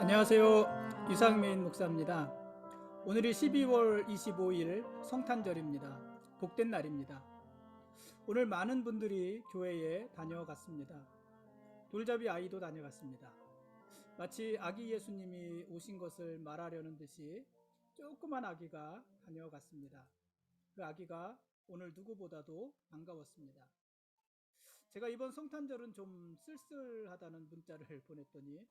안녕하세요. 유상민 목사입니다. 오늘이 12월 25일 성탄절입니다. 복된 날입니다. 오늘 많은 분들이 교회에 다녀갔습니다. 돌잡이 아이도 다녀갔습니다. 마치 아기 예수님이 오신 것을 말하려는 듯이 조그만 아기가 다녀갔습니다. 그 아기가 오늘 누구보다도 반가웠습니다. 제가 이번 성탄절은 좀 쓸쓸하다는 문자를 보냈더니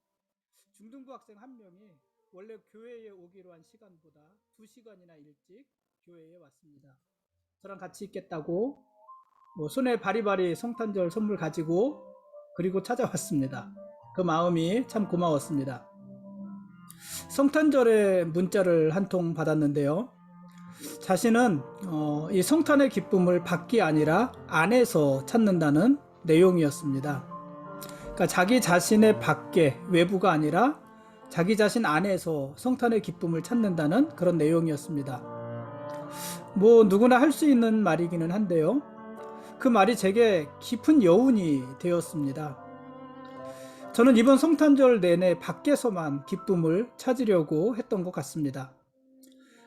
중등부 학생 한 명이 원래 교회에 오기로 한 시간보다 2시간이나 일찍 교회에 왔습니다. 저랑 같이 있겠다고 손에 바리바리 성탄절 선물 가지고 그리고 찾아왔습니다. 그 마음이 참 고마웠습니다. 성탄절에 문자를 한 통 받았는데요. 자신은 이 성탄의 기쁨을 밖이 아니라 안에서 찾는다는 내용이었습니다. 그러니까 자기 자신의 밖에, 외부가 아니라 자기 자신 안에서 성탄의 기쁨을 찾는다는 그런 내용이었습니다. 누구나 할 수 있는 말이기는 한데요. 그 말이 제게 깊은 여운이 되었습니다. 저는 이번 성탄절 내내 밖에서만 기쁨을 찾으려고 했던 것 같습니다.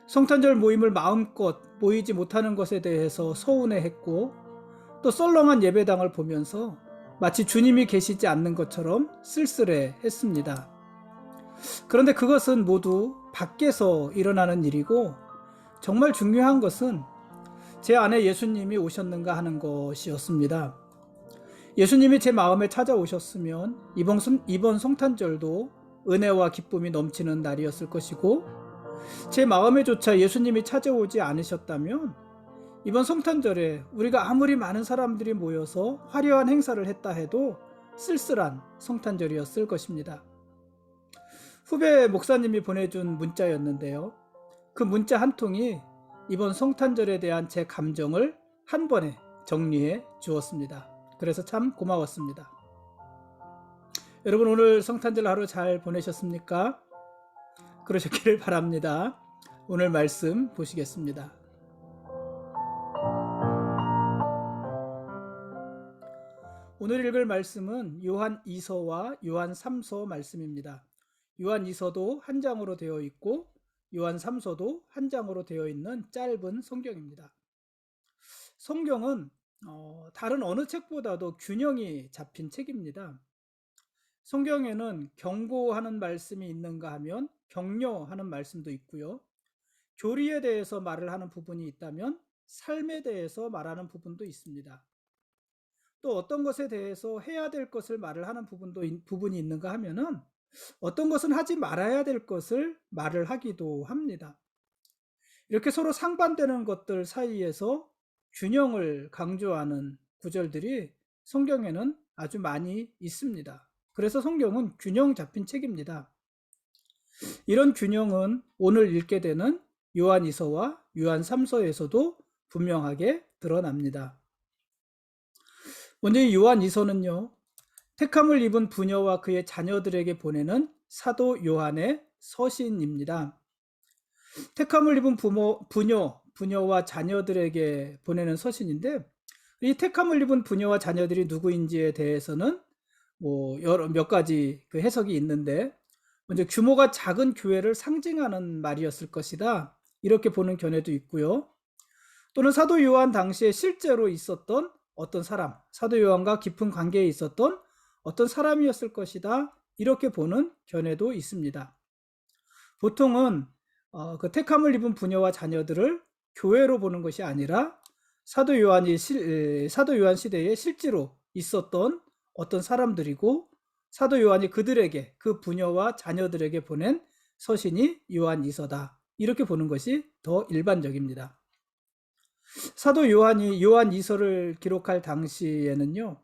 성탄절 모임을 마음껏 모이지 못하는 것에 대해서 서운해했고, 또 썰렁한 예배당을 보면서 마치 주님이 계시지 않는 것처럼 쓸쓸해했습니다. 그런데 그것은 모두 밖에서 일어나는 일이고, 정말 중요한 것은 제 안에 예수님이 오셨는가 하는 것이었습니다. 예수님이 제 마음에 찾아오셨으면 이번 성탄절도 은혜와 기쁨이 넘치는 날이었을 것이고, 제 마음에조차 예수님이 찾아오지 않으셨다면 이번 성탄절에 우리가 아무리 많은 사람들이 모여서 화려한 행사를 했다 해도 쓸쓸한 성탄절이었을 것입니다. 후배 목사님이 보내준 문자였는데요. 그 문자 한 통이 이번 성탄절에 대한 제 감정을 한 번에 정리해 주었습니다. 그래서 참 고마웠습니다. 여러분, 오늘 성탄절 하루 잘 보내셨습니까? 그러셨기를 바랍니다. 오늘 말씀 보시겠습니다. 오늘 읽을 말씀은 요한 2서와 요한 3서 말씀입니다. 요한 2서도 한 장으로 되어 있고 요한 3서도 한 장으로 되어 있는 짧은 성경입니다. 성경은 다른 어느 책보다도 균형이 잡힌 책입니다. 성경에는 경고하는 말씀이 있는가 하면 격려하는 말씀도 있고요. 교리에 대해서 말을 하는 부분이 있다면 삶에 대해서 말하는 부분도 있습니다. 또 어떤 것에 대해서 해야 될 것을 말을 하는 부분이 있는가 하면은 어떤 것은 하지 말아야 될 것을 말을 하기도 합니다. 이렇게 서로 상반되는 것들 사이에서 균형을 강조하는 구절들이 성경에는 아주 많이 있습니다. 그래서 성경은 균형 잡힌 책입니다. 이런 균형은 오늘 읽게 되는 요한 2서와 요한 3서에서도 분명하게 드러납니다. 먼저 이 요한 2서는요, 택함을 입은 부녀와 그의 자녀들에게 보내는 사도 요한의 서신입니다. 택함을 입은 부녀와 자녀들에게 보내는 서신인데, 이 택함을 입은 부녀와 자녀들이 누구인지에 대해서는 몇 가지 그 해석이 있는데, 먼저 규모가 작은 교회를 상징하는 말이었을 것이다, 이렇게 보는 견해도 있고요. 또는 사도 요한 당시에 실제로 있었던 어떤 사람, 사도 요한과 깊은 관계에 있었던 어떤 사람이었을 것이다, 이렇게 보는 견해도 있습니다. 보통은 그 택함을 입은 부녀와 자녀들을 교회로 보는 것이 아니라 사도 요한 시대에 실제로 있었던 어떤 사람들이고, 사도 요한이 그들에게, 그 부녀와 자녀들에게 보낸 서신이 요한 2서다, 이렇게 보는 것이 더 일반적입니다. 사도 요한이 요한 2서를 기록할 당시에는요,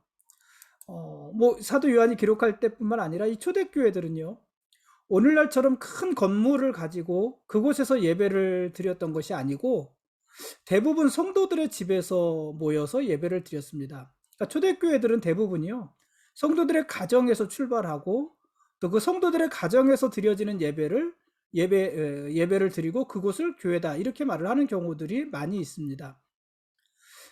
사도 요한이 기록할 때뿐만 아니라 이 초대교회들은요, 오늘날처럼 큰 건물을 가지고 그곳에서 예배를 드렸던 것이 아니고 대부분 성도들의 집에서 모여서 예배를 드렸습니다. 그러니까 초대교회들은 대부분이요, 성도들의 가정에서 출발하고 또 그 성도들의 가정에서 드려지는 예배를 드리고 그곳을 교회다, 이렇게 말을 하는 경우들이 많이 있습니다.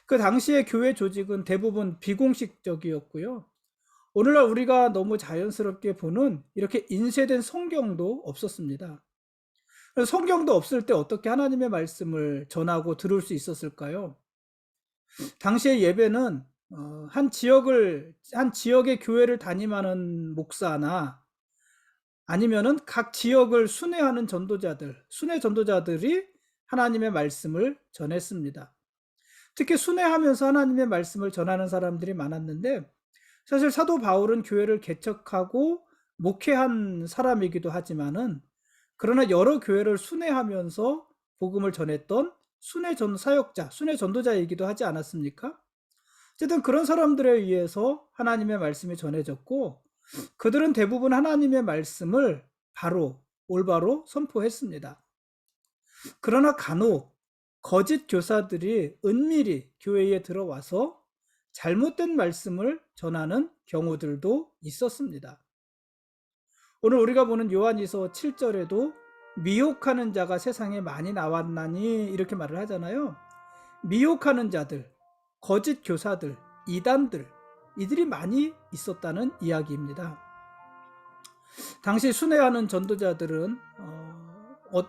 그 당시의 교회 조직은 대부분 비공식적이었고요. 오늘날 우리가 너무 자연스럽게 보는 이렇게 인쇄된 성경도 없었습니다. 성경도 없을 때 어떻게 하나님의 말씀을 전하고 들을 수 있었을까요? 당시의 예배는 한 지역의 교회를 담임하는 목사나 아니면은 각 지역을 순회하는 순회 전도자들이 하나님의 말씀을 전했습니다. 특히 순회하면서 하나님의 말씀을 전하는 사람들이 많았는데, 사실 사도 바울은 교회를 개척하고 목회한 사람이기도 하지만은, 그러나 여러 교회를 순회하면서 복음을 전했던 순회 전도자이기도 하지 않았습니까? 어쨌든 그런 사람들에 의해서 하나님의 말씀이 전해졌고, 그들은 대부분 하나님의 말씀을 올바로 선포했습니다. 그러나 간혹 거짓 교사들이 은밀히 교회에 들어와서 잘못된 말씀을 전하는 경우들도 있었습니다. 오늘 우리가 보는 요한일서 7절에도 미혹하는 자가 세상에 많이 나왔나니 이렇게 말을 하잖아요. 미혹하는 자들, 거짓 교사들, 이단들, 이들이 많이 있었다는 이야기입니다. 당시 순회하는 전도자들은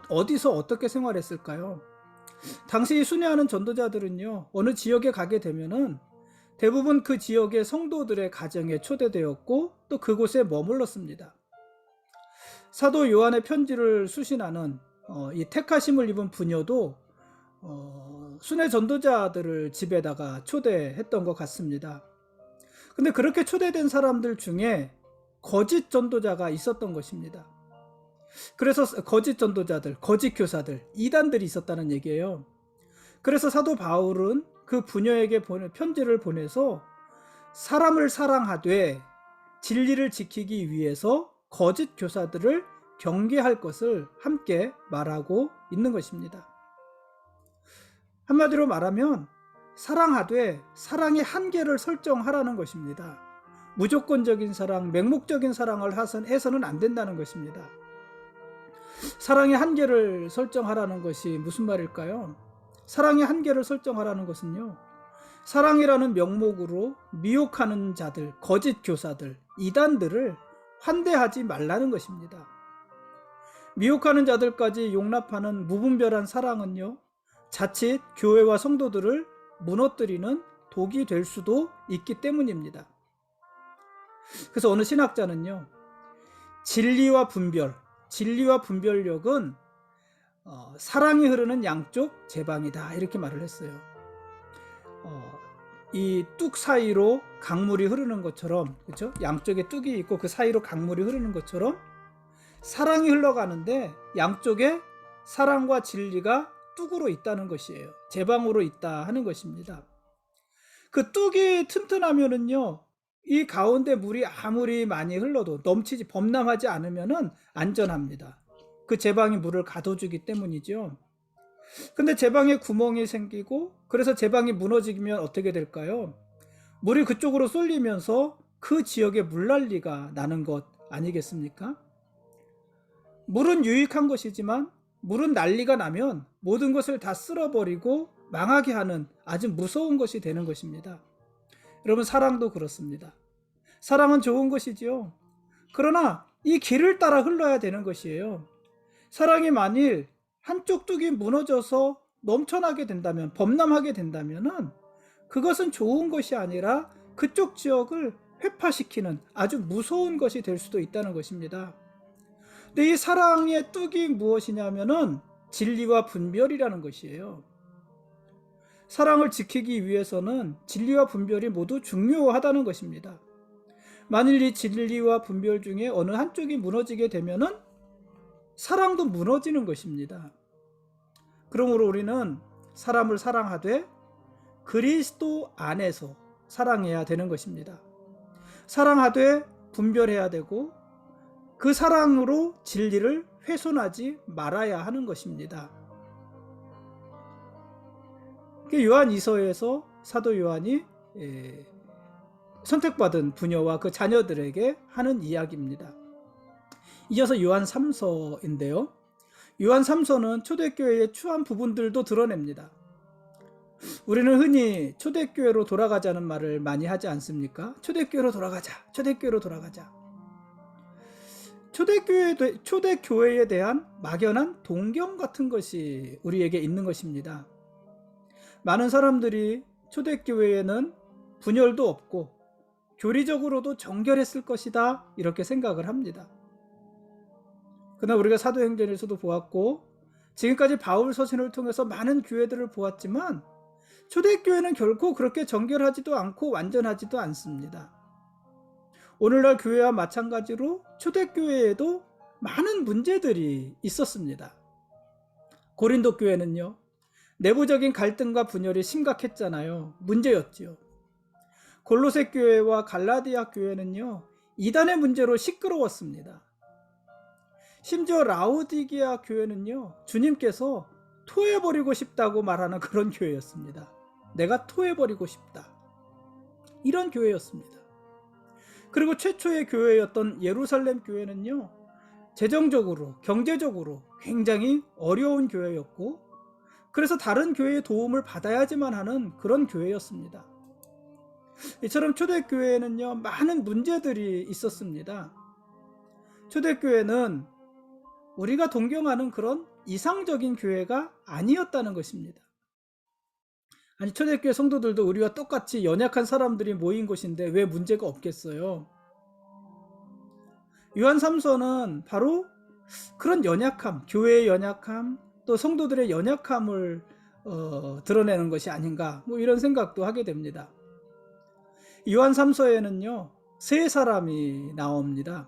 어디서 어떻게 생활했을까요? 당시 순회하는 전도자들은요, 어느 지역에 가게 되면은 대부분 그 지역의 성도들의 가정에 초대되었고 또 그곳에 머물렀습니다. 사도 요한의 편지를 수신하는 이 택하심을 입은 부녀도 순회 전도자들을 집에다가 초대했던 것 같습니다. 근데 그렇게 초대된 사람들 중에 거짓 전도자가 있었던 것입니다. 그래서 거짓 전도자들, 거짓 교사들, 이단들이 있었다는 얘기예요. 그래서 사도 바울은 그 부녀에게 편지를 보내서 사람을 사랑하되 진리를 지키기 위해서 거짓 교사들을 경계할 것을 함께 말하고 있는 것입니다. 한마디로 말하면 사랑하되 사랑의 한계를 설정하라는 것입니다. 무조건적인 사랑, 맹목적인 사랑을 해서는 안 된다는 것입니다. 사랑의 한계를 설정하라는 것이 무슨 말일까요? 사랑의 한계를 설정하라는 것은요, 사랑이라는 명목으로 미혹하는 자들, 거짓 교사들, 이단들을 환대하지 말라는 것입니다. 미혹하는 자들까지 용납하는 무분별한 사랑은요, 자칫 교회와 성도들을 무너뜨리는 독이 될 수도 있기 때문입니다. 그래서 어느 신학자는요, 진리와 분별력은 사랑이 흐르는 양쪽 제방이다 이렇게 말을 했어요. 이 뚝 사이로 강물이 흐르는 것처럼, 그렇죠? 양쪽에 뚝이 있고 그 사이로 강물이 흐르는 것처럼 사랑이 흘러가는데 양쪽에 사랑과 진리가 뚝으로 있다는 것이에요. 제방으로 있다 하는 것입니다. 그 뚝이 튼튼하면은요, 이 가운데 물이 아무리 많이 흘러도 범람하지 않으면은 안전합니다. 그 제방이 물을 가둬주기 때문이죠. 근데 제방에 구멍이 생기고, 그래서 제방이 무너지면 어떻게 될까요? 물이 그쪽으로 쏠리면서 그 지역에 물난리가 나는 것 아니겠습니까? 물은 유익한 것이지만 물은 난리가 나면 모든 것을 다 쓸어버리고 망하게 하는 아주 무서운 것이 되는 것입니다. 여러분, 사랑도 그렇습니다. 사랑은 좋은 것이지요. 그러나 이 길을 따라 흘러야 되는 것이에요. 사랑이 만일 한쪽 뚝이 무너져서 넘쳐나게 된다면, 범람하게 된다면은 그것은 좋은 것이 아니라 그쪽 지역을 회파시키는 아주 무서운 것이 될 수도 있다는 것입니다. 근데 이 사랑의 뚝이 무엇이냐면은 진리와 분별이라는 것이에요. 사랑을 지키기 위해서는 진리와 분별이 모두 중요하다는 것입니다. 만일 이 진리와 분별 중에 어느 한쪽이 무너지게 되면은 사랑도 무너지는 것입니다. 그러므로 우리는 사람을 사랑하되 그리스도 안에서 사랑해야 되는 것입니다. 사랑하되 분별해야 되고 그 사랑으로 진리를 훼손하지 말아야 하는 것입니다. 요한 이서에서 사도 요한이 선택받은 부녀와 그 자녀들에게 하는 이야기입니다. 이어서 요한 3서인데요. 요한 3서는 초대교회의 추한 부분들도 드러냅니다. 우리는 흔히 초대교회로 돌아가자는 말을 많이 하지 않습니까? 초대교회로 돌아가자. 초대교회로 돌아가자. 초대교회에 대한 막연한 동경 같은 것이 우리에게 있는 것입니다. 많은 사람들이 초대교회에는 분열도 없고 교리적으로도 정결했을 것이다 이렇게 생각을 합니다. 그러나 우리가 사도행전에서도 보았고 지금까지 바울 서신을 통해서 많은 교회들을 보았지만 초대교회는 결코 그렇게 정결하지도 않고 완전하지도 않습니다. 오늘날 교회와 마찬가지로 초대교회에도 많은 문제들이 있었습니다. 고린도 교회는요, 내부적인 갈등과 분열이 심각했잖아요. 문제였지요. 골로새 교회와 갈라디아 교회는요, 이단의 문제로 시끄러웠습니다. 심지어 라오디게아 교회는요, 주님께서 토해버리고 싶다고 말하는 그런 교회였습니다. 내가 토해버리고 싶다. 이런 교회였습니다. 그리고 최초의 교회였던 예루살렘 교회는요, 재정적으로, 경제적으로 굉장히 어려운 교회였고, 그래서 다른 교회의 도움을 받아야지만 하는 그런 교회였습니다. 이처럼 초대교회에는요, 많은 문제들이 있었습니다. 초대교회는 우리가 동경하는 그런 이상적인 교회가 아니었다는 것입니다. 아니, 초대교회 성도들도 우리와 똑같이 연약한 사람들이 모인 곳인데 왜 문제가 없겠어요? 요한 3서는 바로 그런 연약함, 교회의 연약함, 또 성도들의 연약함을 드러내는 것이 아닌가, 이런 생각도 하게 됩니다. 요한 3서에는요, 세 사람이 나옵니다.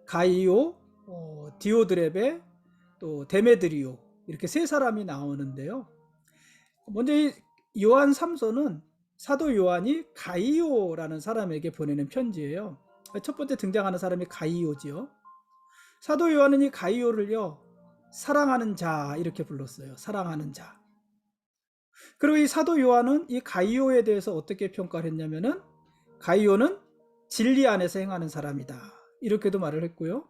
가이오, 디오드레베, 또 데메드리오, 이렇게 세 사람이 나오는데요. 먼저 이 요한 3서는 사도 요한이 가이오라는 사람에게 보내는 편지예요. 첫 번째 등장하는 사람이 가이오지요. 사도 요한은 이 가이오를요, 사랑하는 자 이렇게 불렀어요. 사랑하는 자. 그리고 이 사도 요한은 이 가이오에 대해서 어떻게 평가를 했냐면은, 가이오는 진리 안에서 행하는 사람이다 이렇게도 말을 했고요.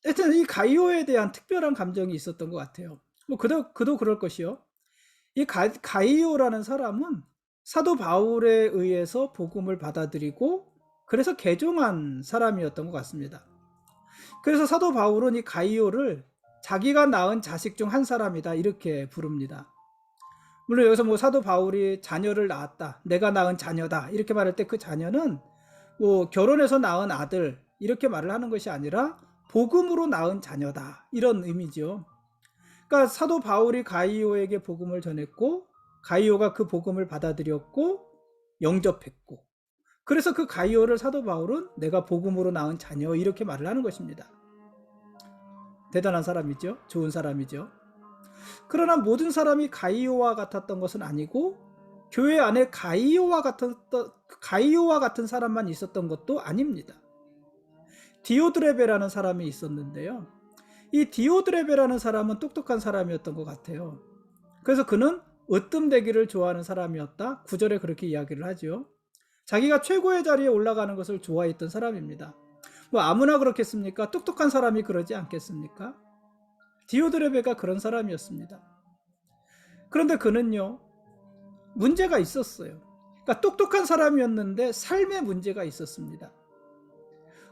하여튼 이 가이오에 대한 특별한 감정이 있었던 것 같아요. 그도 그럴 것이요. 이 가이오라는 사람은 사도 바울에 의해서 복음을 받아들이고 그래서 개종한 사람이었던 것 같습니다. 그래서 사도 바울은 이 가이오를 자기가 낳은 자식 중 한 사람이다 이렇게 부릅니다. 물론 여기서 사도 바울이 자녀를 낳았다, 내가 낳은 자녀다 이렇게 말할 때 그 자녀는 결혼해서 낳은 아들 이렇게 말을 하는 것이 아니라 복음으로 낳은 자녀다 이런 의미죠. 그러니까 사도 바울이 가이오에게 복음을 전했고 가이오가 그 복음을 받아들였고 영접했고, 그래서 그 가이오를 사도 바울은 내가 복음으로 낳은 자녀 이렇게 말을 하는 것입니다. 대단한 사람이죠. 좋은 사람이죠. 그러나 모든 사람이 가이오와 같았던 것은 아니고 교회 안에 가이오와 같은 사람만 있었던 것도 아닙니다. 디오드레베라는 사람이 있었는데요. 이 디오드레베라는 사람은 똑똑한 사람이었던 것 같아요. 그래서 그는 으뜸되기를 좋아하는 사람이었다. 9절에 그렇게 이야기를 하죠. 자기가 최고의 자리에 올라가는 것을 좋아했던 사람입니다. 아무나 그렇겠습니까? 똑똑한 사람이 그러지 않겠습니까? 디오드레베가 그런 사람이었습니다. 그런데 그는요, 문제가 있었어요. 그러니까 똑똑한 사람이었는데 삶에 문제가 있었습니다.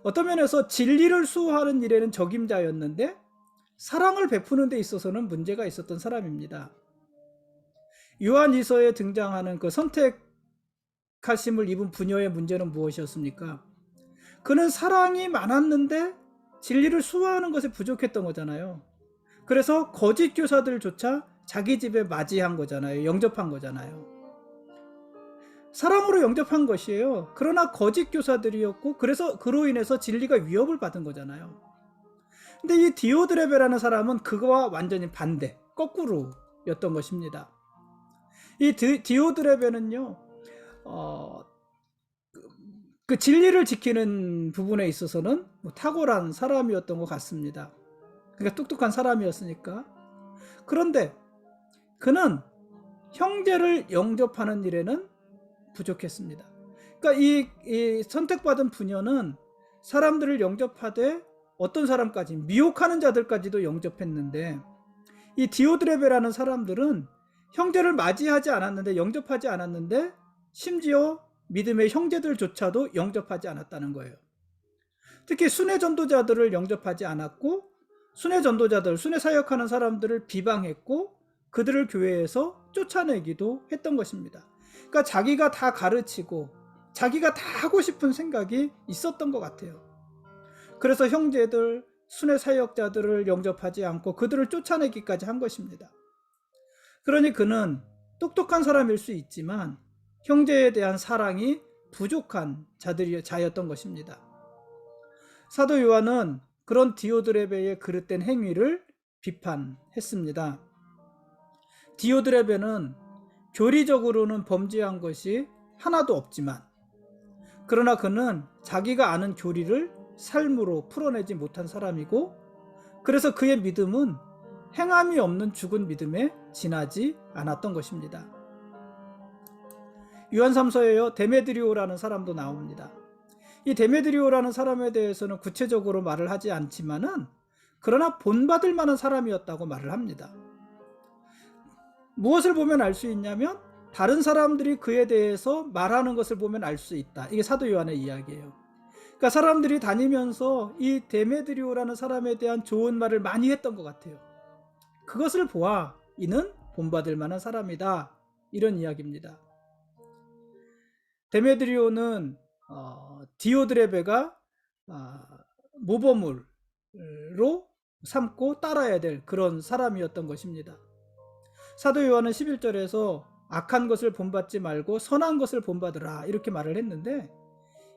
어떤 면에서 진리를 수호하는 일에는 적임자였는데 사랑을 베푸는 데 있어서는 문제가 있었던 사람입니다. 요한 2서에 등장하는 그 선택하심을 입은 부녀의 문제는 무엇이었습니까? 그는 사랑이 많았는데 진리를 수호하는 것에 부족했던 거잖아요. 그래서 거짓 교사들조차 자기 집에 맞이한 거잖아요. 영접한 거잖아요. 사랑으로 영접한 것이에요. 그러나 거짓 교사들이었고 그래서 그로 인해서 진리가 위협을 받은 거잖아요. 근데 이 디오드레베라는 사람은 그거와 완전히 반대, 거꾸로였던 것입니다. 이 디오드레베는요, 그 진리를 지키는 부분에 있어서는 탁월한 사람이었던 것 같습니다. 그러니까 똑똑한 사람이었으니까. 그런데 그는 형제를 영접하는 일에는 부족했습니다. 그러니까 이 선택받은 부녀는 사람들을 영접하되 어떤 사람까지, 미혹하는 자들까지도 영접했는데 이 디오드레베라는 사람들은 형제를 맞이하지 않았는데, 영접하지 않았는데, 심지어 믿음의 형제들조차도 영접하지 않았다는 거예요. 특히 순회 전도자들을 영접하지 않았고, 순회 전도자들, 순회 사역하는 사람들을 비방했고, 그들을 교회에서 쫓아내기도 했던 것입니다. 그러니까 자기가 다 가르치고 자기가 다 하고 싶은 생각이 있었던 것 같아요. 그래서 형제들, 순회 사역자들을 영접하지 않고 그들을 쫓아내기까지 한 것입니다. 그러니 그는 똑똑한 사람일 수 있지만 형제에 대한 사랑이 부족한 자였던 것입니다. 사도 요한은 그런 디오드레베의 그릇된 행위를 비판했습니다. 디오드레베는 교리적으로는 범죄한 것이 하나도 없지만, 그러나 그는 자기가 아는 교리를 삶으로 풀어내지 못한 사람이고, 그래서 그의 믿음은 행함이 없는 죽은 믿음에 지나지 않았던 것입니다. 요한 3서에요 데메드리오라는 사람도 나옵니다. 이 데메드리오라는 사람에 대해서는 구체적으로 말을 하지 않지만은 그러나 본받을 만한 사람이었다고 말을 합니다. 무엇을 보면 알 수 있냐면 다른 사람들이 그에 대해서 말하는 것을 보면 알 수 있다. 이게 사도 요한의 이야기예요. 그러니까 사람들이 다니면서 이 데메드리오라는 사람에 대한 좋은 말을 많이 했던 것 같아요. 그것을 보아 이는 본받을 만한 사람이다. 이런 이야기입니다. 데메드리오는 디오드레베가 모범으로 삼고 따라야 될 그런 사람이었던 것입니다. 사도 요한은 11절에서 악한 것을 본받지 말고 선한 것을 본받으라 이렇게 말을 했는데,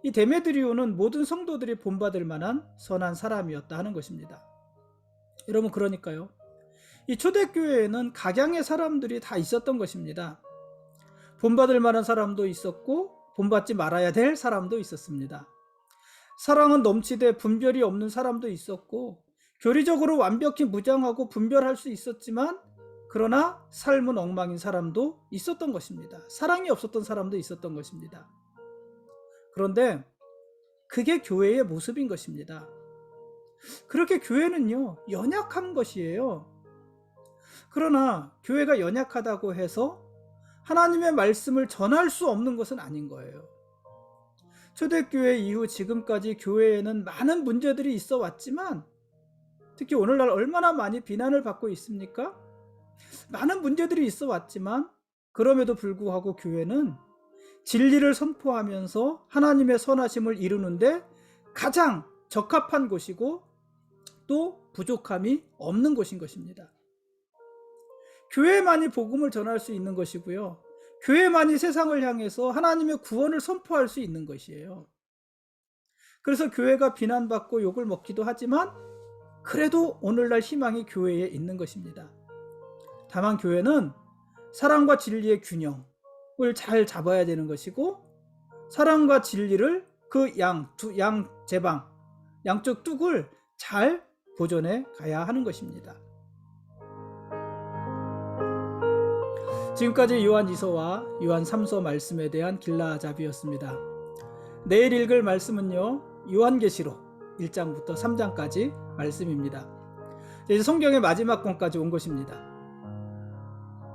이 데메드리오는 모든 성도들이 본받을 만한 선한 사람이었다 하는 것입니다. 여러분, 그러니까요, 이 초대교회에는 각양의 사람들이 다 있었던 것입니다. 본받을 만한 사람도 있었고 본받지 말아야 될 사람도 있었습니다. 사랑은 넘치되 분별이 없는 사람도 있었고, 교리적으로 완벽히 무장하고 분별할 수 있었지만 그러나 삶은 엉망인 사람도 있었던 것입니다. 사랑이 없었던 사람도 있었던 것입니다. 그런데 그게 교회의 모습인 것입니다. 그렇게 교회는요, 연약한 것이에요. 그러나 교회가 연약하다고 해서 하나님의 말씀을 전할 수 없는 것은 아닌 거예요. 초대교회 이후 지금까지 교회에는 많은 문제들이 있어 왔지만, 특히 오늘날 얼마나 많이 비난을 받고 있습니까? 많은 문제들이 있어 왔지만 그럼에도 불구하고 교회는 진리를 선포하면서 하나님의 선하심을 이루는데 가장 적합한 곳이고 또 부족함이 없는 곳인 것입니다. 교회만이 복음을 전할 수 있는 것이고요, 교회만이 세상을 향해서 하나님의 구원을 선포할 수 있는 것이에요. 그래서 교회가 비난받고 욕을 먹기도 하지만 그래도 오늘날 희망이 교회에 있는 것입니다. 다만 교회는 사랑과 진리의 균형을 잘 잡아야 되는 것이고, 사랑과 진리를 그 양제방, 양쪽 뚝을 잘 보존해 가야 하는 것입니다. 지금까지 요한 2서와 요한 3서 말씀에 대한 길라잡이였습니다. 내일 읽을 말씀은요, 요한계시록 1장부터 3장까지 말씀입니다. 이제 성경의 마지막 권까지 온 것입니다.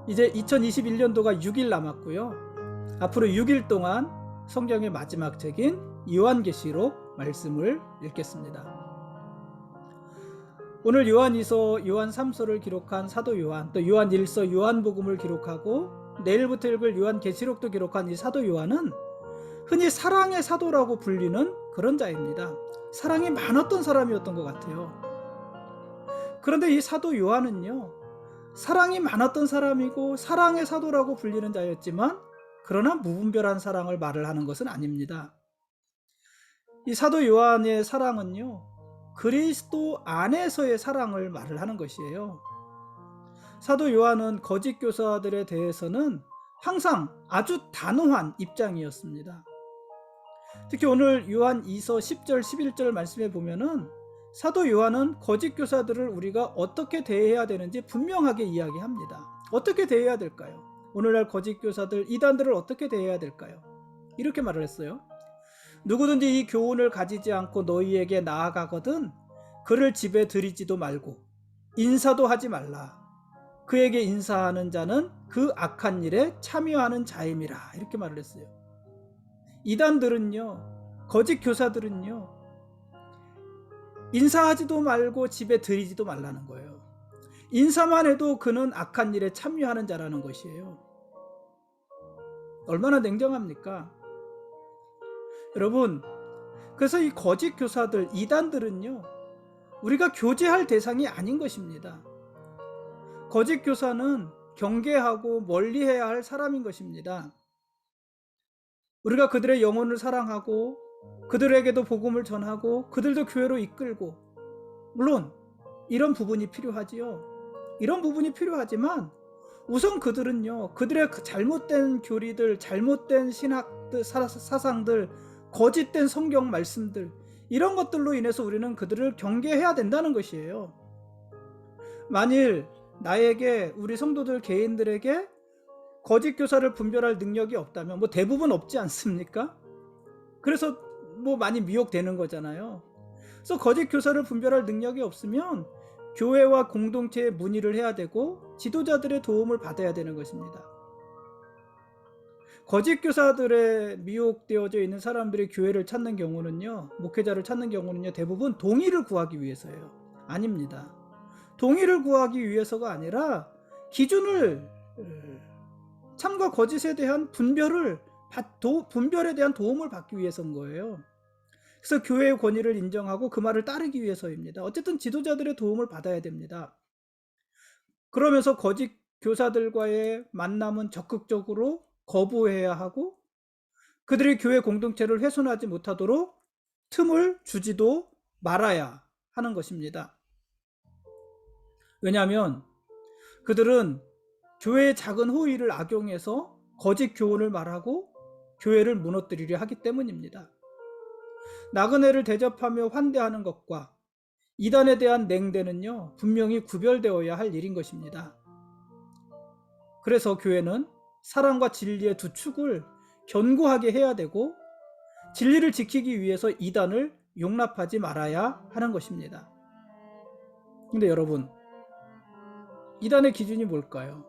이제 2021년도가 6일 남았고요, 앞으로 6일 동안 성경의 마지막 책인 요한계시록 말씀을 읽겠습니다. 오늘 요한 2서, 요한 3서를 기록한 사도 요한, 또 요한 1서, 요한복음을 기록하고 내일부터 읽을 요한계시록도 기록한 이 사도 요한은 흔히 사랑의 사도라고 불리는 그런 자입니다. 사랑이 많았던 사람이었던 것 같아요. 그런데 이 사도 요한은요, 사랑이 많았던 사람이고 사랑의 사도라고 불리는 자였지만 그러나 무분별한 사랑을 말을 하는 것은 아닙니다. 이 사도 요한의 사랑은요, 그리스도 안에서의 사랑을 말을 하는 것이에요. 사도 요한은 거짓 교사들에 대해서는 항상 아주 단호한 입장이었습니다. 특히 오늘 요한 2서 10절 11절 말씀에 보면은 사도 요한은 거짓 교사들을 우리가 어떻게 대해야 되는지 분명하게 이야기합니다. 어떻게 대해야 될까요? 오늘날 거짓 교사들, 이단들을 어떻게 대해야 될까요? 이렇게 말을 했어요. 누구든지 이 교훈을 가지지 않고 너희에게 나아가거든 그를 집에 들이지도 말고 인사도 하지 말라. 그에게 인사하는 자는 그 악한 일에 참여하는 자임이라. 이렇게 말을 했어요. 이단들은요, 거짓 교사들은요, 인사하지도 말고 집에 들이지도 말라는 거예요. 인사만 해도 그는 악한 일에 참여하는 자라는 것이에요. 얼마나 냉정합니까? 여러분, 그래서 이 거짓 교사들, 이단들은요, 우리가 교제할 대상이 아닌 것입니다. 거짓 교사는 경계하고 멀리해야 할 사람인 것입니다. 우리가 그들의 영혼을 사랑하고 그들에게도 복음을 전하고 그들도 교회로 이끌고, 물론 이런 부분이 필요하지요. 이런 부분이 필요하지만 우선 그들은요, 그들의 잘못된 교리들, 잘못된 신학들, 사상들, 거짓된 성경 말씀들, 이런 것들로 인해서 우리는 그들을 경계해야 된다는 것이에요. 만일 나에게, 우리 성도들 개인들에게 거짓 교사를 분별할 능력이 없다면, 뭐 대부분 없지 않습니까? 그래서 뭐 많이 미혹되는 거잖아요. 그래서 거짓 교사를 분별할 능력이 없으면 교회와 공동체에 문의를 해야 되고 지도자들의 도움을 받아야 되는 것입니다. 거짓 교사들에 미혹되어져 있는 사람들이 교회를 찾는 경우는요, 목회자를 찾는 경우는요, 대부분 동의를 구하기 위해서예요. 아닙니다. 동의를 구하기 위해서가 아니라 기준을, 참과 거짓에 대한 분별에 대한 도움을 받기 위해서인 거예요. 그래서 교회의 권위를 인정하고 그 말을 따르기 위해서입니다. 어쨌든 지도자들의 도움을 받아야 됩니다. 그러면서 거짓 교사들과의 만남은 적극적으로 거부해야 하고 그들의 교회 공동체를 훼손하지 못하도록 틈을 주지도 말아야 하는 것입니다. 왜냐하면 그들은 교회의 작은 호의를 악용해서 거짓 교훈을 말하고 교회를 무너뜨리려 하기 때문입니다. 나그네를 대접하며 환대하는 것과 이단에 대한 냉대는요, 분명히 구별되어야 할 일인 것입니다. 그래서 교회는 사랑과 진리의 두 축을 견고하게 해야 되고 진리를 지키기 위해서 이단을 용납하지 말아야 하는 것입니다. 근데 여러분, 이단의 기준이 뭘까요?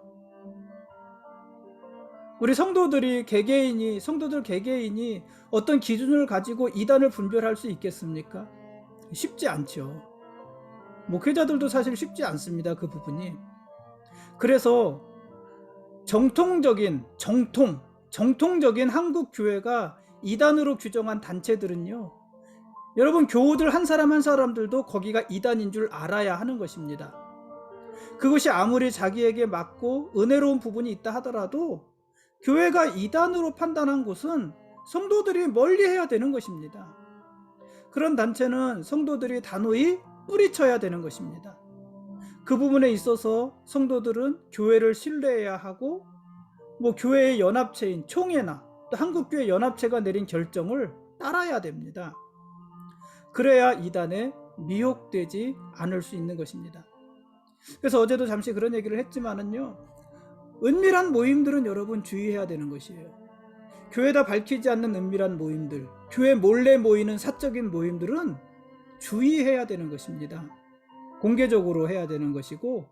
우리 성도들 개개인이 어떤 기준을 가지고 이단을 분별할 수 있겠습니까? 쉽지 않죠. 목회자들도 사실 쉽지 않습니다. 그 부분이. 그래서 정통적인 한국 교회가 이단으로 규정한 단체들은요, 여러분, 교우들 한 사람 한 사람들도 거기가 이단인 줄 알아야 하는 것입니다. 그것이 아무리 자기에게 맞고 은혜로운 부분이 있다 하더라도 교회가 이단으로 판단한 곳은 성도들이 멀리해야 되는 것입니다. 그런 단체는 성도들이 단호히 뿌리쳐야 되는 것입니다. 그 부분에 있어서 성도들은 교회를 신뢰해야 하고, 뭐 교회의 연합체인 총회나 또 한국교회 연합체가 내린 결정을 따라야 됩니다. 그래야 이단에 미혹되지 않을 수 있는 것입니다. 그래서 어제도 잠시 그런 얘기를 했지만은요, 은밀한 모임들은 여러분 주의해야 되는 것이에요. 교회다 밝히지 않는 은밀한 모임들, 교회 몰래 모이는 사적인 모임들은 주의해야 되는 것입니다. 공개적으로 해야 되는 것이고,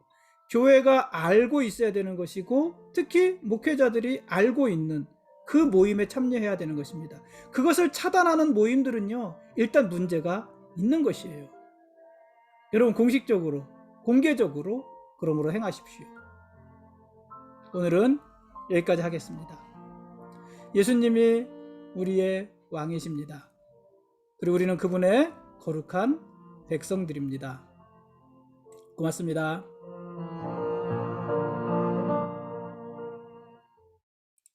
교회가 알고 있어야 되는 것이고, 특히 목회자들이 알고 있는 그 모임에 참여해야 되는 것입니다. 그것을 차단하는 모임들은요, 일단 문제가 있는 것이에요. 여러분, 공식적으로, 공개적으로 그러므로 행하십시오. 오늘은 여기까지 하겠습니다. 예수님이 우리의 왕이십니다. 그리고 우리는 그분의 거룩한 백성들입니다. 고맙습니다.